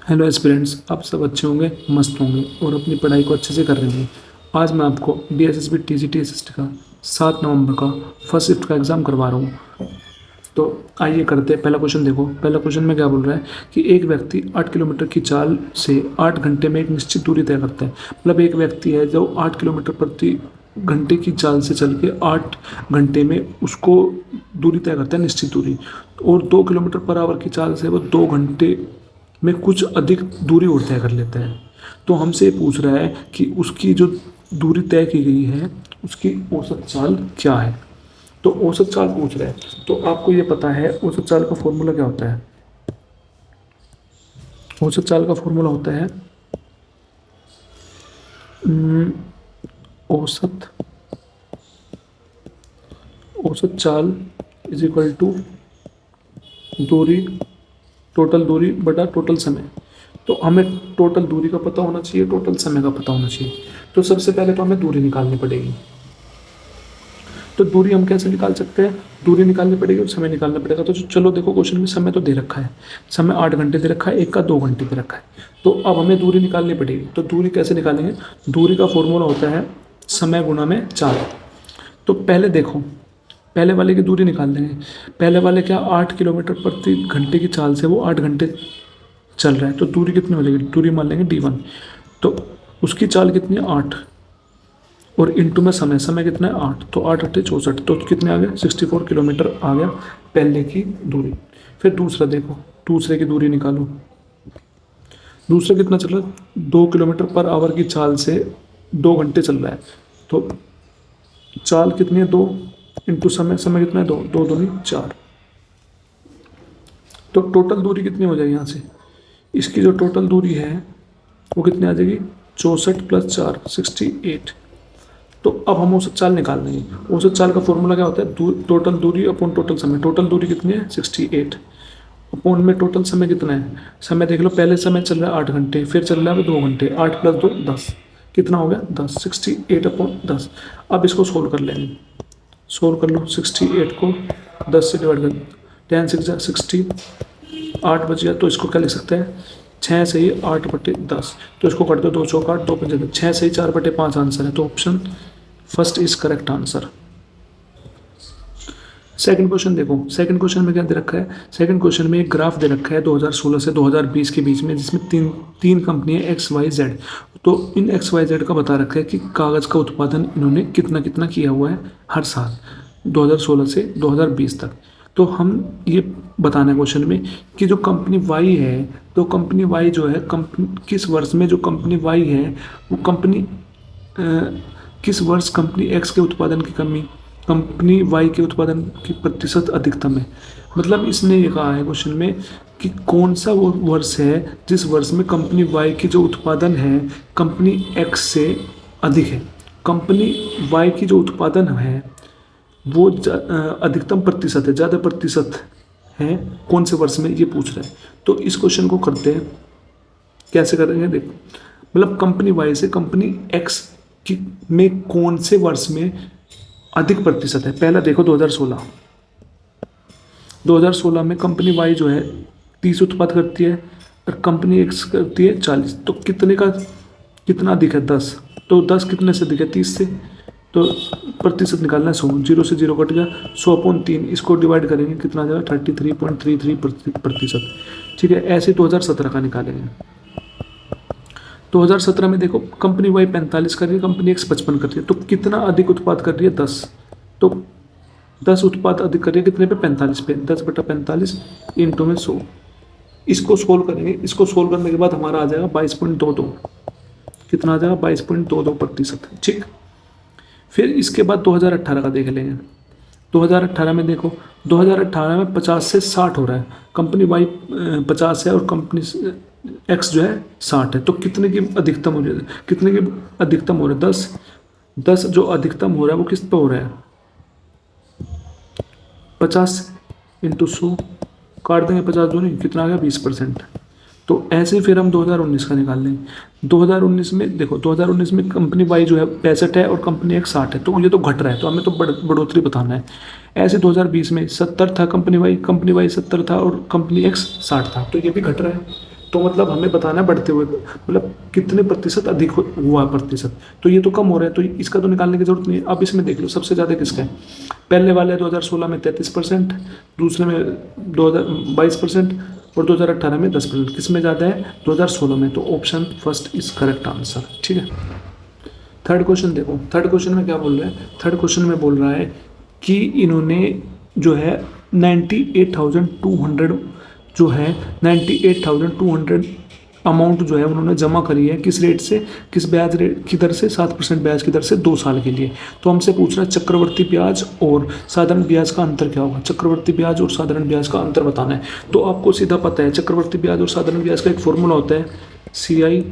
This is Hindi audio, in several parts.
हेलो एस्पिरेंट्स, आप सब अच्छे होंगे, मस्त होंगे और अपनी पढ़ाई को अच्छे से कर रहे होंगे। आज मैं आपको डीएसएसबी टीजीटी असिस्ट का 7 नवंबर का फर्स्ट शिफ्ट का एग्ज़ाम करवा रहा हूँ। तो आइए करते हैं। पहला क्वेश्चन देखो। पहला क्वेश्चन में क्या बोल रहा है कि एक व्यक्ति 8 किलोमीटर की चाल से 8 घंटे में एक निश्चित दूरी तय करता है। मतलब एक व्यक्ति है जो 8 किलोमीटर प्रति घंटे की चाल से चल के 8 घंटे में उसको दूरी तय करता है, निश्चित दूरी। और 2 किलोमीटर पर आवर की चाल से वो 2 घंटे में कुछ अधिक दूरी और तय कर लेता है। तो हमसे पूछ रहा है कि उसकी जो दूरी तय की गई है उसकी औसत चाल क्या है। तो औसत चाल पूछ रहा है, तो आपको ये पता है औसत चाल का फॉर्मूला क्या होता है। औसत चाल का फॉर्मूला होता है अम, औसत औसत चाल इज इक्वल टू दूरी, टोटल दूरी बटा टोटल समय। तो हमें टोटल दूरी का पता होना चाहिए, टोटल समय का पता होना चाहिए। तो सबसे पहले तो हमें दूरी निकालनी पड़ेगी। तो दूरी हम कैसे निकाल सकते हैं, दूरी निकालनी पड़ेगी और समय निकालना पड़ेगा। तो चलो देखो, क्वेश्चन में समय तो दे रखा है, समय 8 घंटे दे रखा है, एक का 2 घंटे दे रखा है। तो अब हमें दूरी निकालनी पड़ेगी। तो दूरी कैसे निकालेंगे, दूरी का फॉर्मूला होता है समय गुणा में 4। तो पहले देखो, पहले वाले की दूरी निकाल लेंगे। पहले वाले क्या 8 किलोमीटर प्रति घंटे की चाल से वो 8 घंटे चल रहा है। तो दूरी कितनी हो जाएगी, दूरी मान लेंगे d1। तो उसकी चाल कितनी है 8 और इंटू में समय, समय कितना है 8। तो 8 8 64, तो कितने आ गए 64 किलोमीटर आ गया पहले की दूरी। फिर दूसरा देखो, दूसरे की दूरी निकालो। दूसरा कितना चल रहा है 2 किलोमीटर पर आवर की चाल से 2 घंटे चल रहा है। तो चाल कितनी है 2 इंटू समय, समय कितना है 2, 2 दूनी 4। तो टोटल दूरी कितनी हो जाएगी यहाँ से, इसकी जो टोटल दूरी है वो कितनी आ जाएगी 64 प्लस 4 68। तो अब हम औसत चाल निकाल लेंगे। औसत चाल का फॉर्मूला क्या होता है, टोटल दूरी अपॉन टोटल समय। टोटल दूरी कितनी है 68 अपॉन में टोटल समय कितना है। समय देख लो, पहले समय चल रहा है 8 घंटे, फिर चल रहा है 2 घंटे, 8 प्लस 2 10, कितना हो गया 10, 68 अपॉन 10। अब इसको सोल्व कर लेंगे। सोल्व कर लो, 68 को 10 से डिवाइड कर, 10 6 60, 8 बच गया। तो इसको क्या लिख सकते हैं, 6 से ही 8/10। तो इसको कर दो, 2 चौक 8, 2 पंजे 6 से ही 4/5 आंसर है। तो option first is correct answer. Second question देखो, सेकंड क्वेश्चन में क्या दे रखा है। सेकंड क्वेश्चन में एक ग्राफ दे रखा है 2016 से 2020 के बीच में, जिसमें तीन तीन कंपनियां एक्स वाई जेड। तो इन एक्स वाई जेड का बता रखा है कि कागज़ का उत्पादन इन्होंने कितना कितना किया हुआ है हर साल 2016 से 2020 तक। तो हम ये बताना है क्वेश्चन में कि जो कंपनी वाई है, तो कंपनी वाई जो है, कंपनी किस वर्ष में जो कंपनी वाई है वो कंपनी किस वर्ष कंपनी एक्स के उत्पादन की कमी कंपनी वाई के उत्पादन की प्रतिशत अधिकतम है। मतलब इसने ये कहा है क्वेश्चन में कि कौन सा वो वर्ष है जिस वर्ष में कंपनी वाई की जो उत्पादन है कंपनी एक्स से अधिक है। कंपनी वाई की जो उत्पादन है वो अधिकतम प्रतिशत है, ज़्यादा प्रतिशत है कौन से वर्ष में, ये पूछ रहा है। तो इस क्वेश्चन को करते हैं, कैसे करेंगे देखो। मतलब कंपनी वाई से कंपनी एक्स की में कौन से वर्ष में अधिक प्रतिशत है। पहला देखो 2016 में कंपनी वाई जो है 30 उत्पाद करती है और कंपनी एक्स करती है 40। तो कितने का कितना अधिक है 10। तो 10 कितने से अधिक है 30 से। तो प्रतिशत निकालना है 100, 0 से 0 कट गया, 100/3। इसको डिवाइड करेंगे कितना आ जाएगा 33.33 प्रतिशत। ठीक है, ऐसे 2017 का निकालेंगे। 2017 में देखो कंपनी वाई 45 कर रही है, कंपनी एक्स 55 कर रही है। तो कितना अधिक उत्पाद कर रही है 10। तो 10 उत्पाद अधिक कर रही है कितने पे 45 पे, 10/45 इंटू में 100। इसको सोल्व करेंगे। इसको सोल्व करने के बाद हमारा आ जाएगा 22.22। कितना आ जाएगा 22.22%। ठीक, फिर इसके बाद 2018 का देख लेंगे। 2018 में देखो, 2018 में 50 से 60 हो रहा है, कंपनी वाई 50 है और कंपनी एक्स जो है 60 है। तो कितने की अधिकतम हो रही है, कितने की अधिकतम हो रहा है 10। 10 जो अधिकतम हो रहा है वो किस पे हो रहा है 50 इंटू 100, काट देंगे 50 दूनी, कितना आ गया 20%। तो ऐसे फिर हम 2019 का निकाल लेंगे। 2019 में देखो, 2019 में कंपनी वाई जो है 65 है और कंपनी एक्स 60 है। तो ये तो घट रहा है, तो हमें तो बढ़ोतरी बताना है। ऐसे 2020 में 70 था कंपनी वाई 70 था और कंपनी एक्स 60 था। तो ये भी घट रहा है। तो मतलब हमें बताना है बढ़ते हुए, मतलब कितने प्रतिशत अधिक हुआ प्रतिशत। तो ये तो कम हो रहा है, तो इसका तो निकालने की जरूरत नहीं है। अब इसमें देख लो सबसे ज़्यादा किसका है। पहले वाले 2016 में 33%, दूसरे में 2022% और 2018 में 10%। किस में ज़्यादा है? 2016 में। तो option first is correct answer. ठीक है। थर्ड क्वेश्चन देखो, थर्ड क्वेश्चन में क्या बोल रहा है। थर्ड क्वेश्चन में बोल रहा है कि इन्होंने जो है 98,200 जो है 98,200 अमाउंट जो है उन्होंने जमा करी है। किस रेट से, किस ब्याज रेट की दर से? 7% ब्याज की दर से 2 साल के लिए। तो हमसे पूछ रहा है चक्रवर्ती ब्याज और साधारण ब्याज का अंतर क्या होगा। चक्रवर्ती ब्याज और साधारण ब्याज का अंतर बताना है। तो आपको सीधा पता है चक्रवर्ती ब्याज और साधारण ब्याज का एक फॉर्मूला होता है, CI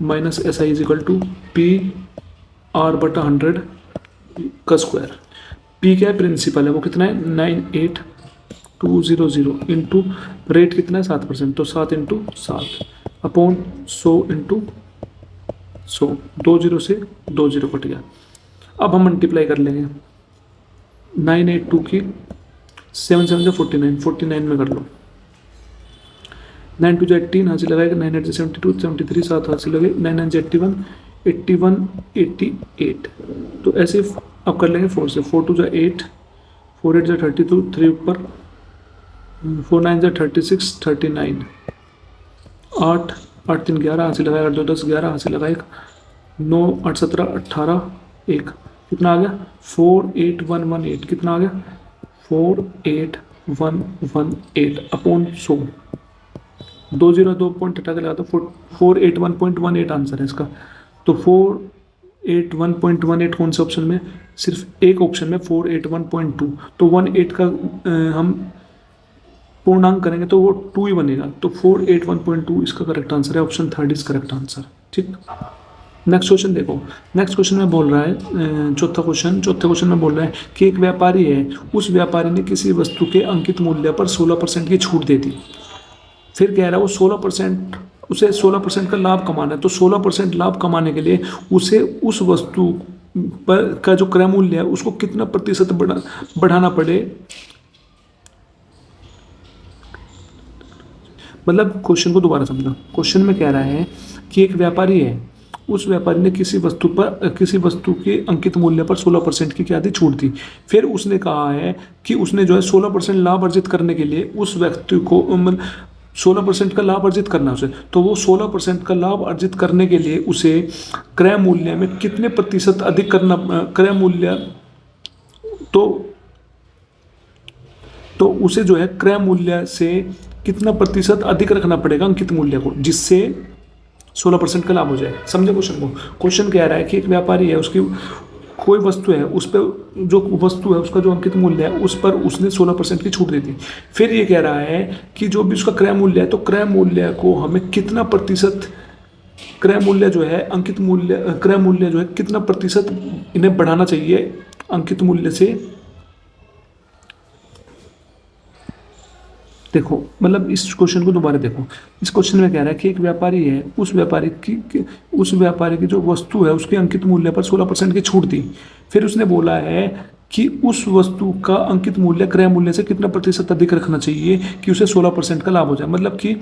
minus SI is equal to PR/100 का स्क्वायर। P क्या है? प्रिंसिपल है, वो कितना है? 98,200 इंटू रेट कितना है? 7%। तो 7 इंटू 7 अपॉन 100 इंटू 100। 2 0 से 2 0 कट गया। अब हम मल्टीप्लाई कर लेंगे। 982 की 7 7 से 49, 49 में कर लो। 9 2 18 हासिल लगाएगा, 9 8 से 72, 73 7 हासिल लगे, 9 9 से 81, 81 88। तो ऐसे अब कर लेंगे 4 से। 4 2 से 8, 4 8 से 32, 3 ऊपर, 4 9 से 36, 39, 8 8 3 11 हासिल लगाएगा, 2 10 11 हासिल लगाएगा, 9 8 17 18 1। कितना आ गया? 48118। कितना आ गया? 48118 अपॉन 100। 2 0 2 पॉइंट हटा के लगा तो 481.18 आंसर है इसका। तो 481.18 कौन से ऑप्शन में? सिर्फ एक ऑप्शन में 481.2। तो 18 का हम पूर्णांक करेंगे तो वो 2 ही बनेगा। तो 481.2 इसका करेक्ट आंसर है। Option third is correct answer. ठीक। नेक्स्ट क्वेश्चन देखो। नेक्स्ट क्वेश्चन में बोल रहा है चौथे क्वेश्चन में बोल रहा है कि एक व्यापारी है, उस व्यापारी ने किसी वस्तु के अंकित मूल्य पर 16% की छूट दे दी। फिर कह रहा है वो 16%, उसे 16% का लाभ कमाना है। तो 16% लाभ कमाने के लिए उसे उस वस्तु पर का जो क्रय मूल्य है उसको कितना प्रतिशत बढ़ाना पड़े। मतलब क्वेश्चन को दोबारा समझो। क्वेश्चन में कह रहा है कि एक व्यापारी है, उस व्यापारी ने किसी वस्तु के अंकित मूल्य पर 16% की क्या दी? छूट दी। फिर उसने कहा है कि उसने जो है 16% लाभ अर्जित करने के लिए उस व्यक्ति को 16% का लाभ अर्जित करना है उसे। तो वो 16% का लाभ अर्जित करने के लिए उसे क्रय मूल्य में कितने प्रतिशत अधिक करना, क्रय मूल्य तो उसे जो है क्रय मूल्य से कितना प्रतिशत अधिक रखना पड़ेगा अंकित मूल्य को, जिससे 16% का लाभ हो जाए। समझे क्वेश्चन को? क्वेश्चन कह रहा है कि एक व्यापारी है, उसकी कोई वस्तु है, उस पर जो वस्तु है उसका जो अंकित मूल्य है उस पर उसने 16% की छूट दी थी। फिर ये कह रहा है कि जो भी उसका क्रय मूल्य है, तो क्रय मूल्य को हमें कितना प्रतिशत, क्रय मूल्य जो है अंकित मूल्य, क्रय मूल्य जो है कितना प्रतिशत इन्हें बढ़ाना चाहिए अंकित मूल्य से। देखो मतलब इस क्वेश्चन को दोबारा देखो। इस क्वेश्चन में कह रहा है कि एक व्यापारी है, उस व्यापारी की जो वस्तु है उसके अंकित मूल्य पर 16% की छूट दी। फिर उसने बोला है कि उस वस्तु का अंकित मूल्य क्रय मूल्य से कितना प्रतिशत अधिक रखना चाहिए कि उसे 16% का लाभ हो जाए। मतलब कि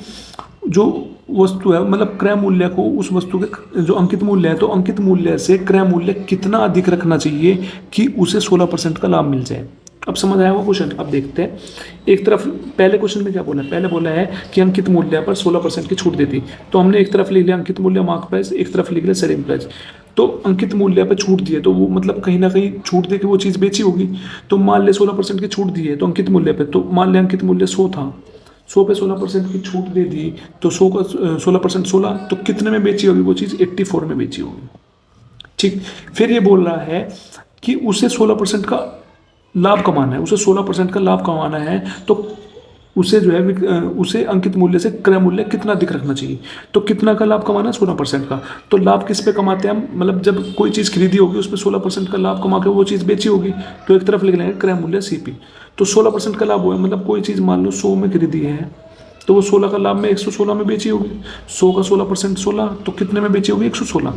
जो वस्तु है, मतलब क्रय मूल्य को उस वस्तु के जो अंकित मूल्य है, तो अंकित मूल्य से क्रय मूल्य कितना अधिक रखना चाहिए कि उसे 16% का लाभ मिल जाए। अब समझ आया वो क्वेश्चन? अब देखते हैं। एक तरफ पहले क्वेश्चन में क्या बोला है? पहले बोला है कि अंकित मूल्य पर 16% की छूट देती। तो हमने एक तरफ लिख लिया अंकित मूल्य मार्क प्राइस, एक तरफ लिख लिया सेलिंग प्राइस। तो अंकित मूल्य पर छूट दी है तो वो मतलब कहीं ना कहीं छूट दे के वो चीज़ बेची होगी। तो मान ले 16% की छूट दी है तो अंकित मूल्य पे, तो मान ले अंकित मूल्य 100 था, 100 पे 16% की छूट दे दी तो 100 का 16% 16, तो कितने में बेची होगी वो चीज़? 84 में बेची होगी। ठीक। फिर ये बोल रहा है कि उसे 16% का लाभ कमाना है, उसे 16% का लाभ कमाना है, तो उसे जो है उसे अंकित मूल्य से क्रय मूल्य कितना अधिक रखना चाहिए। तो कितना का लाभ कमाना है? 16% का। तो लाभ किस पे कमाते हैं हम? मतलब जब कोई चीज़ खरीदी होगी उस पर 16% का लाभ कमा के वो चीज़ बेची होगी, तो एक तरफ लिख लेंगे क्रय मूल्य CP। तो 16% का लाभ हुआ, मतलब कोई चीज़ मान लो 100 में खरीदी है तो वो 16 का लाभ में 116 में बेची होगी। 100 का 16% 16, तो कितने में बेची होगी? 116।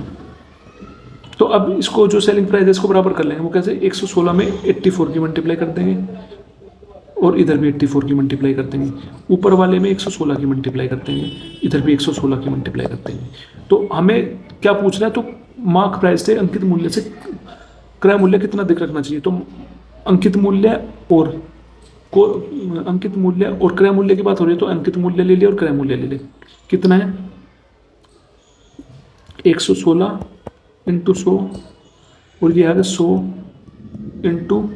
तो अब इसको जो सेलिंग प्राइस है इसको बराबर कर लेंगे। वो कैसे? 116 में 84 की मल्टीप्लाई कर देंगे और इधर भी 84 की मल्टीप्लाई कर देंगे, ऊपर वाले में 116 की मल्टीप्लाई कर देंगे, इधर भी 116 की मल्टीप्लाई कर देंगे। तो हमें क्या पूछ रहा है, तो मार्क प्राइस से अंकित मूल्य से क्रय मूल्य कितना दिख रखना चाहिए। तो अंकित मूल्य और अंकित मूल्य और क्रय मूल्य की बात हो रही है, तो अंकित मूल्य ले लिया और क्रय मूल्य ले लिया। कितना है 116 इंटू 100 और ये आ गया 100 इंटू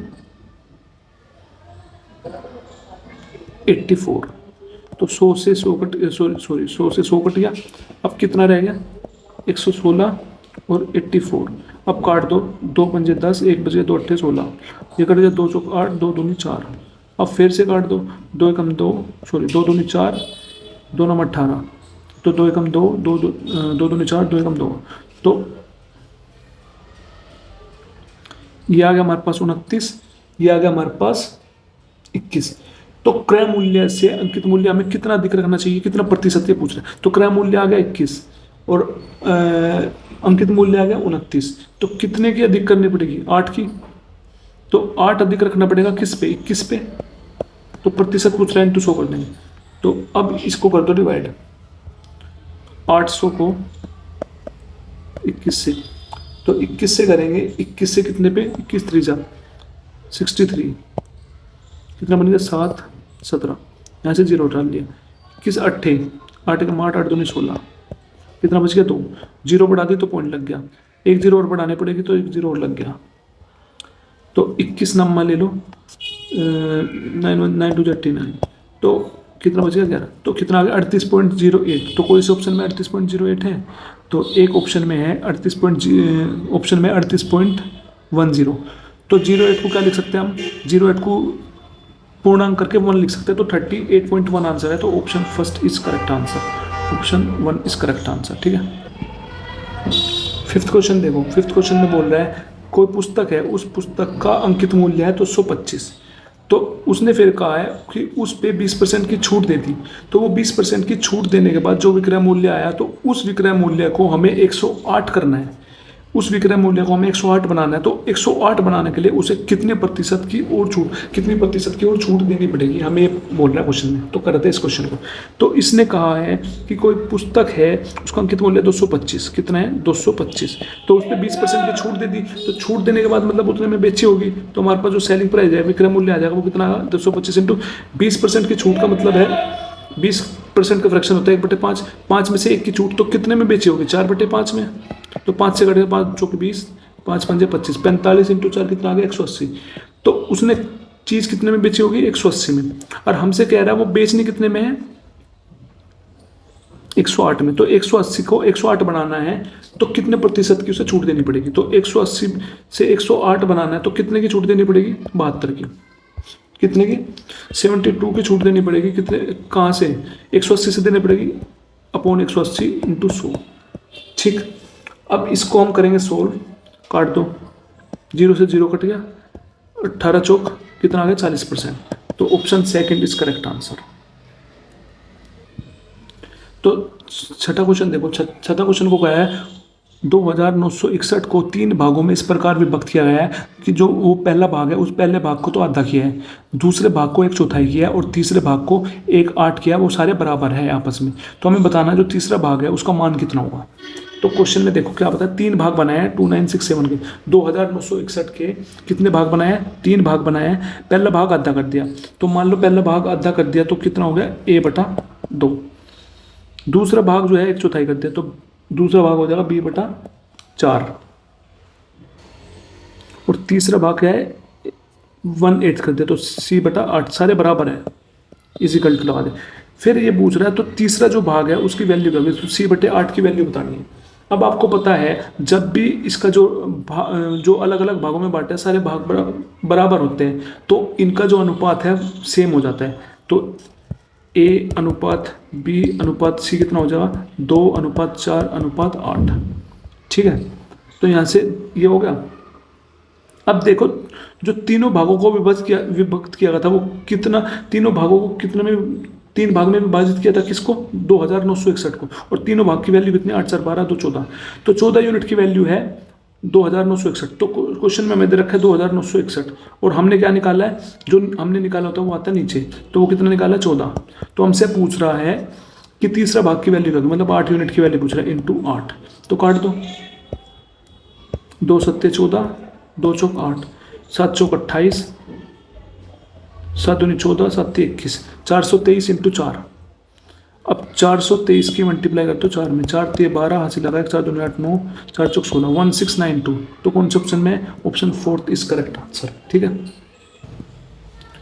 84। तो 100 से 100 कट सॉरी 100 से 100 कट गया। अब कितना रह गया 116 और 84। अब काट दो, 2 पंजे 10, 1 बजे 2 अट्ठे 16, ये कट गया 2 चौक 8, 2 दूनी 4। अब फिर से काट दो, 2 एकम 2 सॉरी 2 दूनी 4, 2 नम 18, तो 2 एकम 2, 2 दूनी 4, 2 एकम 2, तो ये आ गया हमारे पास 29, ये आ गया हमारे पास 21। तो क्रय मूल्य से अंकित मूल्य हमें कितना अधिक रखना चाहिए, कितना प्रतिशत, ये पूछ रहे हैं। तो क्रय मूल्य आ गया 21 और अंकित मूल्य आ गया 29। तो कितने की अधिक करनी पड़ेगी, 8 की। तो 8 अधिक रखना पड़ेगा किस पे, 21 पे। तो प्रतिशत पूछ रहा है, इंटू 100 कर देंगे। तो अब इसको कर दो डिवाइड, 800 को 21 से। तो 21 से करेंगे, 21 से कितने पे, 21 3 जा 63, कितना बन गया 7 17, यहाँ से 0 डाल लिया। 21 अट्ठे 8 के 8 8 दूनी 16, कितना बच गया 2, 0 बढ़ा दी तो पॉइंट लग गया, 1 0 और बढ़ाने पड़ेगी तो 1 0 और लग गया। तो 21 नंबर ले लो, 9 2 39, तो कितना बच गया 11। तो कितना आ गया 38.08। तो कोई से ऑप्शन में 38.08 है, तो एक ऑप्शन में है 38 ऑप्शन में 38.10। तो 08 को क्या लिख सकते हैं हम, 08 को पूर्णांक करके 1 लिख सकते हैं। तो 38.1 आंसर है। तो option first is correct answer, option 1 is correct answer. ठीक है। फिफ्थ क्वेश्चन देखो, फिफ्थ क्वेश्चन में बोल रहा है कोई पुस्तक है, उस पुस्तक का अंकित मूल्य है तो 125। तो उसने फिर कहा है कि उस पे 20% की छूट दे दी। तो वो 20% की छूट देने के बाद जो विक्रय मूल्य आया, तो उस विक्रय मूल्य को हमें 108 करना है। उस विक्रय मूल्य को हमें 108 बनाना है। तो 108 बनाने के लिए उसे कितने प्रतिशत की और छूट, कितनी प्रतिशत की और छूट देनी पड़ेगी, हमें ये बोल रहा है क्वेश्चन में। तो करते हैं इस क्वेश्चन को। तो इसने कहा है कि कोई पुस्तक है, उसका अंकित मूल्य 225, कितना है 225। तो उस पर 20% की छूट दे दी। तो छूट देने के बाद मतलब उतने में बेची होगी, तो हमारे पास जो सेलिंग प्राइस है, विक्रय मूल्य आ जाएगा, वो कितना 225 इंटू 20% की छूट का मतलब है 20% का फ्रैक्शन होता है 1/5। 5 में से 1 की छूट, तो कितने में बेची होगी 4/5 में। तो 5 से कटेगा 5 चौके 20, 5 पंजे 25, 45 इंटू 4 कितना आ गया 180। तो उसने चीज़ कितने में बेची होगी 180 में, और हमसे कह रहा है वो बेचनी कितने में है 108 में। तो 180 को 108 बनाना है, तो कितने प्रतिशत की उसे छूट देनी पड़ेगी। तो 180 से 108 बनाना है, तो कितने की छूट देनी पड़ेगी 72 की। कितने की 72 की छूट देनी पड़ेगी। कितने कहाँ से 180 से देनी पड़ेगी अपॉन 180 इंटू 100। ठीक, अब इसको हम करेंगे सोल्व। काट दो, 0 से 0 कट गया, 18 चौक कितना आ गया 40%। तो option second is correct answer. तो छठा क्वेश्चन देखो, छठा क्वेश्चन को क्या है 2961 को 3 भागों में इस प्रकार विभक्त किया गया है कि जो वो पहला भाग है, उस पहले भाग को तो आधा किया है, दूसरे भाग को 1/4 किया है और तीसरे भाग को 1/8 किया है। वो सारे बराबर है आपस में। तो हमें बताना है जो तीसरा भाग है उसका मान कितना होगा। तो क्वेश्चन में देखो क्या बताया, 3 भाग बनाए हैं 2967 के। 2961 के कितने भाग बनाए हैं, 3 भाग बनाए हैं। पहला भाग आधा कर दिया, तो मान लो पहला भाग आधा कर दिया तो कितना हो गया a/2। दूसरा भाग जो है 1/4 कर दिया, तो दूसरा भाग हो जाएगा b/4। और तीसरा भाग क्या है 1/8 कर दिया, तो c/8। सारे बराबर है, इजिकल टू लगा दे। फिर ये पूछ रहा है तो तीसरा जो भाग है उसकी वैल्यू क्या होगी, तो c/8 की वैल्यू बतानी है। अब आपको पता है जब भी इसका जो अलग अलग भागों में बांटे सारे भाग बराबर होते हैं, तो इनका जो अनुपात है सेम हो जाता है। तो a/b/c कितना हो जाएगा 2/4/8। ठीक है, तो यहाँ से ये हो गया। अब देखो जो तीनों भागों को विभक्त किया गया था वो कितना, तीनों भागों को कितने में, 3 भाग में विभाजित किया था किसको 2961 को। और तीनों भाग की वैल्यू कितनी 8 4 12 2 14। तो 14 यूनिट की वैल्यू है 2961। तो क्वेश्चन में हमें दे रखा है 2961 और हमने क्या निकाला है, जो हमने निकाला होता है वो आता है नीचे, तो वो कितना निकाला है 14। तो हमसे पूछ रहा है कि तीसरा भाग की वैल्यू रखो, मतलब 8 यूनिट की वैल्यू पूछ रहा है, इंटू 8। तो काट दो, 2 सत्ते 14, 2 चौक 8, 7 चौक 28, 7 दूनी 14, 7 तिया 21, 423 इंटू 4। अब 423 की मल्टीप्लाई कर दो 4 में, 4 तिया 12, हासिल लगा 4 दूनी 8 9, 4 चौक 16, 1692। तो कौन से ऑप्शन में? Option 4 is correct answer. ठीक है।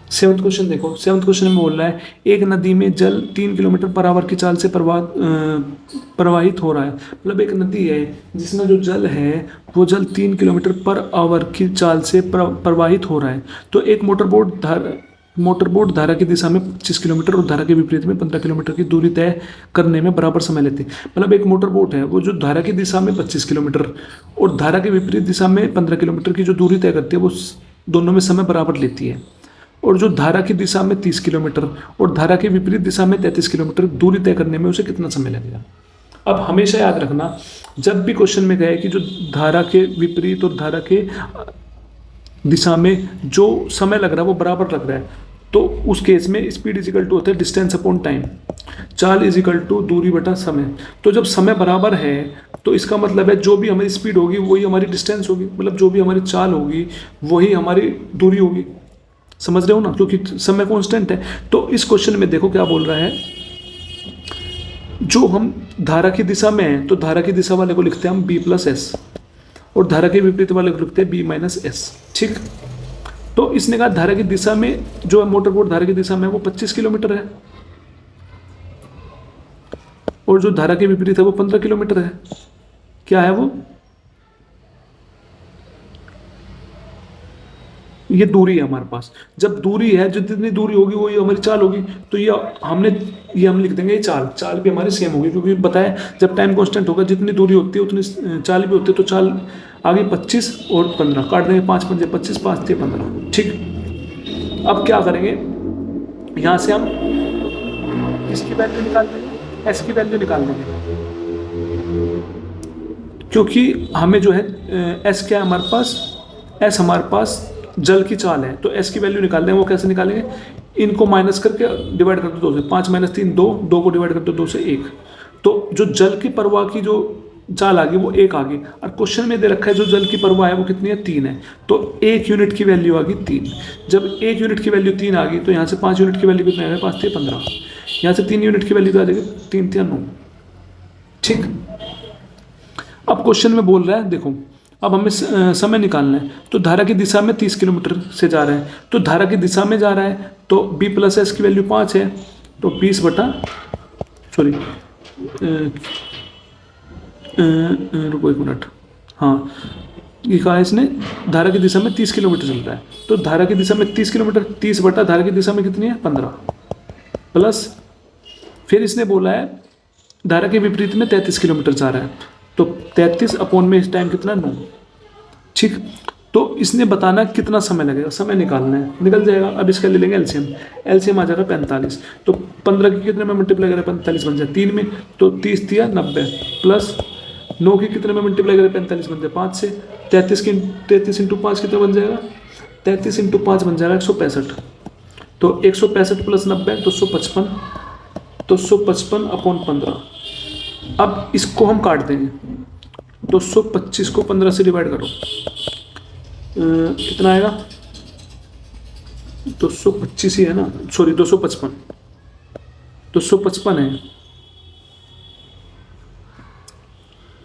सेवंथ क्वेश्चन देखो, सेवंथ क्वेश्चन में बोल रहा है एक नदी में जल 3 किलोमीटर पर आवर की चाल से प्रवाहित हो रहा है। मतलब एक नदी है जिसमें जो जल है वो जल 3 किलोमीटर पर आवर की चाल से प्रवाहित हो रहा है। तो एक मोटरबोट धारा की दिशा में 25 किलोमीटर और धारा के विपरीत में 15 किलोमीटर की दूरी तय करने में बराबर समय लेते हैं। मतलब एक मोटरबोट है वो जो धारा की दिशा में 25 किलोमीटर और धारा के विपरीत दिशा में 15 किलोमीटर की जो दूरी तय करती है वो दोनों में समय बराबर लेती है। और जो धारा की दिशा में 30 किलोमीटर और धारा के विपरीत दिशा में 33 किलोमीटर दूरी तय करने में उसे कितना समय लगेगा। अब हमेशा याद रखना, जब भी क्वेश्चन में गए कि जो धारा के विपरीत और धारा के दिशा में जो समय लग रहा है वो बराबर लग रहा है, तो उस केस में स्पीड इज इक्वल टू होता है डिस्टेंस अपॉन टाइम, चाल इज इक्वल टू दूरी बटा समय। तो जब समय बराबर है तो इसका मतलब है जो भी हमारी स्पीड होगी वही हमारी डिस्टेंस होगी, मतलब जो भी हमारी चाल होगी वही हमारी दूरी होगी। समझ रहे हो ना, क्योंकि समय कांस्टेंट है। तो इस क्वेश्चन में देखो क्या बोल रहा है, जो हम धारा की दिशा में है तो धारा की दिशा वाले को लिखते हैं हम b प्लस एस और धारा के विपरीत वाले को लिखते हैं b माइनस एस। ठीक। तो इसने कहा धारा की दिशा में जो है मोटरबोट धारा की दिशा में वो 25 किलोमीटर है और जो धारा के विपरीत है वो 15 किलोमीटर है। क्या है वो? ये दूरी है हमारे पास। जब दूरी है, जो जितनी दूरी होगी वही हमारी चाल होगी। तो ये हम लिख देंगे, ये चाल भी हमारी सेम होगी, क्योंकि बताया जब टाइम कांस्टेंट होगा जितनी दूरी होती है उतनी चाल भी होती है। तो चाल आगे 25 और 15 काट देंगे, 5 पंजे 25, 5 तिया 15। ठीक। अब क्या करेंगे, यहाँ से हम इसकी वैल्यू निकाल देंगे, एस की वैल्यू निकाल देंगे, क्योंकि हमें जो है एस क्या है हमारे पास, एस हमारे पास जल की चाल है। तो एस की वैल्यू निकाल दें। वो कैसे निकालेंगे, इनको माइनस करके डिवाइड कर दो 2 से, 5 माइनस 3 2, 2 को डिवाइड कर दो 2 से 1। तो जो जल की प्रवाह की जो चाल आ गई वो 1 आ गई। और क्वेश्चन में दे रखा है जो जल की प्रवाह है वो कितनी है, 3 है। तो 1 यूनिट की वैल्यू आ गई 3। जब 1 यूनिट की वैल्यू 3 आ गई तो यहाँ से 5 यूनिट की वैल्यू कितनी आ गई, 5 तिया 15। यहाँ से 3 यूनिट की वैल्यू तो आ जाएगी 3 तिया 9। ठीक। अब क्वेश्चन में बोल रहा है देखो, अब हमें समय निकालना है। तो धारा की दिशा में 30 किलोमीटर से जा रहा है, तो धारा की दिशा में जा रहा है तो b प्लस एस की वैल्यू 5 है। तो 20 बटा रुको 1 मिनट, हाँ ये कहा इसने धारा की दिशा में 30 किलोमीटर चल रहा है। तो धारा की दिशा में 30 किलोमीटर, 30 बटा धारा की दिशा में कितनी है 15, प्लस फिर इसने बोला है धारा के विपरीत में 33 किलोमीटर जा रहा है। तो 33 अपॉन में इस टाइम कितना 9। ठीक। तो इसने बताना कितना समय लगेगा, समय निकालना है, निकल जाएगा। अब इसका ले लेंगे एलसीएम, एलसीएम आ जाएगा 45। तो 15 की कितने में मल्टीप्लाई करें, 45 बन जाए 3 में, तो 30 तिया 90 प्लस 9 की कितने में मल्टीप्लाई करें, 45 बन जाए 5 से। 33 इंटू 5 कितना बन जाएगा, 33 इंटू 5 बन जाएगा 165। तो 165 प्लस 90 तो 155, तो 155 अपॉन 15। अब इसको हम काट देंगे, 225 को 15 से डिवाइड करो, कितना आएगा 225 ही है ना, सॉरी 255, 255 है।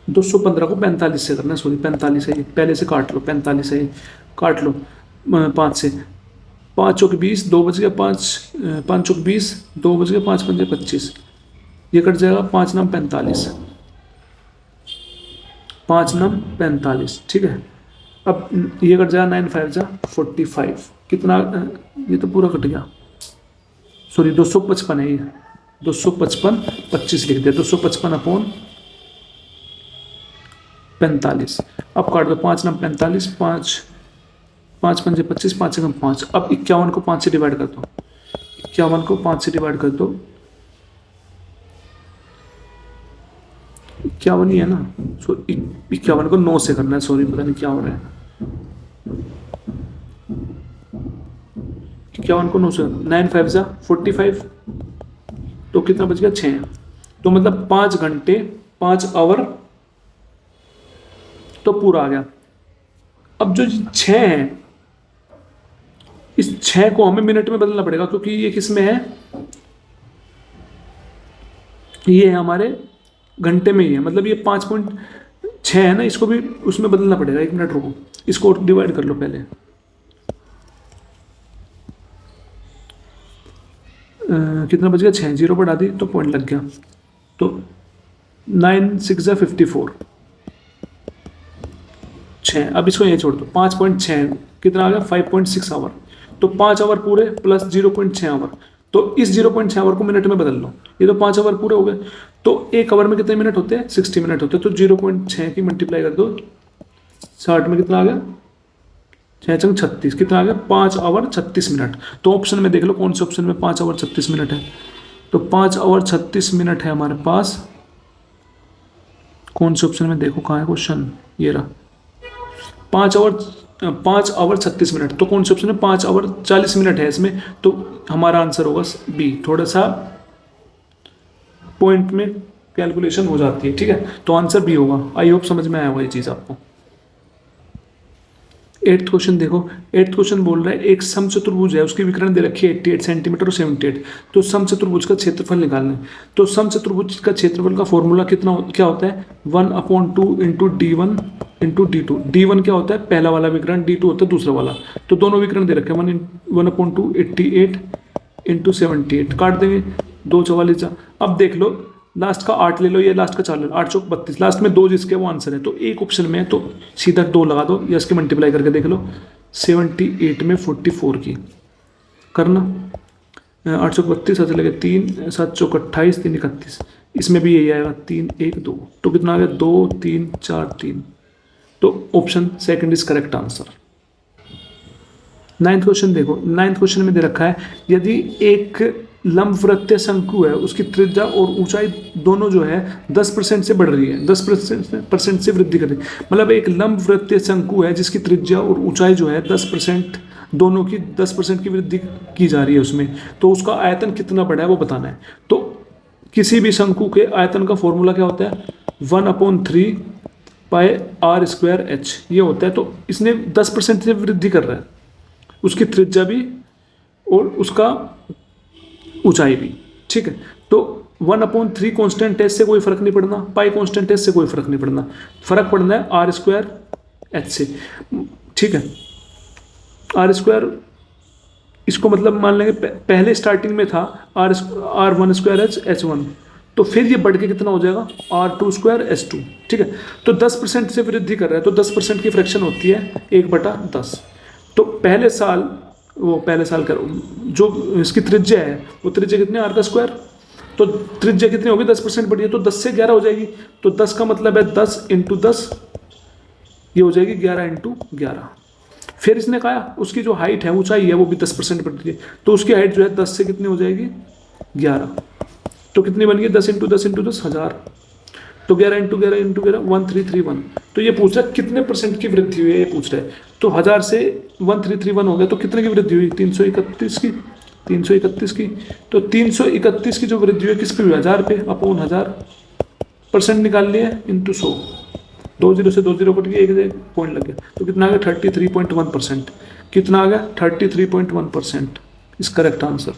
215 को 45 से करना है, सॉरी 45 है, पहले से काट लो, 45 है काट लो 5 से, 5 चौक 20, 2 बज गया 5 चौक 20, 2 बज गया 5 पंजे 25, ये कट जाएगा 5 नाम 45, 5 नाम 45। ठीक है। अब ये कट जाएगा 9 5 जा 45, कितना, ये तो पूरा कट गया, सॉरी 255 है ये, 255 25 लिख दिया, 255 अपॉन 45। अब काट दो 5 नाम 45, 5 पंजे 25, 5 से कम 5। अब 51 को 5 से डिवाइड कर दो, 51 को 5 से डिवाइड कर दो, 51 ही है ना, सो 51 को 9 से करना है, सॉरी पता नहीं क्या हो रहा है, 51 को 9 से, 9 5 जा 45, तो कितना बच गया 6, तो मतलब 5 घंटे 5 आवर तो पूरा आ गया। अब जो 6 है, इस 6 को हमें मिनट में बदलना पड़ेगा, क्योंकि ये किस में है, ये है हमारे घंटे में ही है, मतलब ये 5.6 है ना, इसको भी उसमें बदलना पड़ेगा। 1 मिनट रुको, इसको डिवाइड कर लो पहले। कितना बच गया 6, 0 पर डाल दी तो पॉइंट लग गया, तो 9 6 54, 6। अब इसको ये छोड़ दो, 5.6 कितना आ गया 5.6 आवर, तो 5 आवर पूरे प्लस 0.6 आवर, तो इस 0.6 आवर को मिनट में बदल लो, ये तो 5 आवर पूरे हो गए, तो 1 आवर में कितने मिनट होते हैं 60 मिनट होते हैं, तो 0.6 की मल्टीप्लाई कर दो 60 में, कितना आ गया 6 चंग 36, कितना आ गया 5 आवर 36 मिनट। तो ऑप्शन में देख लो कौन से ऑप्शन में 5 आवर 36 मिनट है, तो 5 आवर 36 मिनट है हमारे पास, कौन से ऑप्शन में देखो कहाँ है क्वेश्चन, ये रहा 5 आवर 36 मिनट, तो कौन से ऑप्शन है 5 आवर 40 मिनट है इसमें, तो हमारा आंसर होगा बी। थोड़ा सा पॉइंट में कैलकुलेशन हो जाती है, ठीक है, तो आंसर बी होगा। आई होप समझ में आया होगा ये चीज़ आपको। 8th क्वेश्चन देखो, 8th क्वेश्चन बोल रहा है एक समचतुर्भुज है, उसकी विकर्ण दे रखी है 88 सेंटीमीटर और 78, तो समचतुर्भुज का क्षेत्रफल निकालना है। तो समचतुर्भुज का क्षेत्रफल का फॉर्मूला क्या होता है 1/2 into D1 into D2। D1 क्या होता है पहला वाला विकर्ण, D2 होता है दूसरा वाला, तो दोनों विकर्ण दे रखे हैं 1/2 88 इंटू 78, काट देंगे 2 44। अब देख लो लास्ट का 8 ले लो, ये लास्ट का 4 ले लो, 8 चौक 32, लास्ट में 2 जिसके वो आंसर है, तो एक ऑप्शन में है तो सीधा 2 लगा दो या इसके मल्टीप्लाई करके देख लो, 78 में 44 की करना, 8 चौक 32, 7 लगे 3, 7 चौक 28, 3 31, इसमें भी यही आएगा 3 1 2, तो कितना आ गया 2 3 4 3, तो option second is correct answer. 9th question देखो, 9th क्वेश्चन में दे रखा है यदि एक लंबवृत्तीय शंकु है, उसकी त्रिज्या और ऊंचाई दोनों जो है 10% से बढ़ रही है, 10% से वृद्धि कर रही है, मतलब एक लंबवृत्तीय शंकु है जिसकी त्रिज्या और ऊंचाई जो है 10%, दोनों की 10% की वृद्धि की जा रही है उसमें, तो उसका आयतन कितना बढ़ा है वो बताना है। तो किसी भी शंकु के आयतन का फॉर्मूला क्या होता है 1/3 पाई r² h, ये होता है। तो इसने 10% से वृद्धि कर रहा है, उसकी त्रिज्या भी और उसका ऊंचाई भी, ठीक है। तो 1/3 कॉन्स्टेंट है, इससे कोई फर्क नहीं पड़ना, पाई कॉन्स्टेंट है, इससे कोई फर्क नहीं पड़ना, फर्क पड़ना है r² h से, ठीक है। r², इसको मतलब मान लेंगे पहले स्टार्टिंग में था r1² h1, तो फिर ये बढ़ के कितना हो जाएगा r2² h2, ठीक है। तो 10% से वृद्धि कर रहा है, तो 10% की फ्रैक्शन होती है 1/10। तो पहले साल का जो इसकी त्रिज्या है वो त्रिज्या कितनी है r², तो त्रिज्या कितनी होगी 10% बढ़ी है, तो 10 से 11 हो जाएगी, तो 10 का मतलब है 10 × 10, ये हो जाएगी 11 × 11। फिर इसने कहा उसकी जो हाइट है ऊंचाई है वो भी 10% बढ़ रही है, तो उसकी हाइट जो है 10 से कितनी हो जाएगी 11, तो कितनी बन गई 10 × 10 × 10 1000, तो 11 × 11 × 11 1331। तो ये पूछ रहा है कितने % की वृद्धि हुई है, ये पूछ रहा है, तो 1000 से 1331 हो गया, तो कितने की वृद्धि हुई 331 की, 331 की, तो 331 की जो वृद्धि हुई किस पे हुई 1000 पे, अपॉन 1000% निकाल लिया इंटू 100, 2 0 से 2 0 कट गया, एक पॉइंट लग गया, तो कितना आ गया 33.1%, कितना आ गया 33.1% इस करेक्ट आंसर।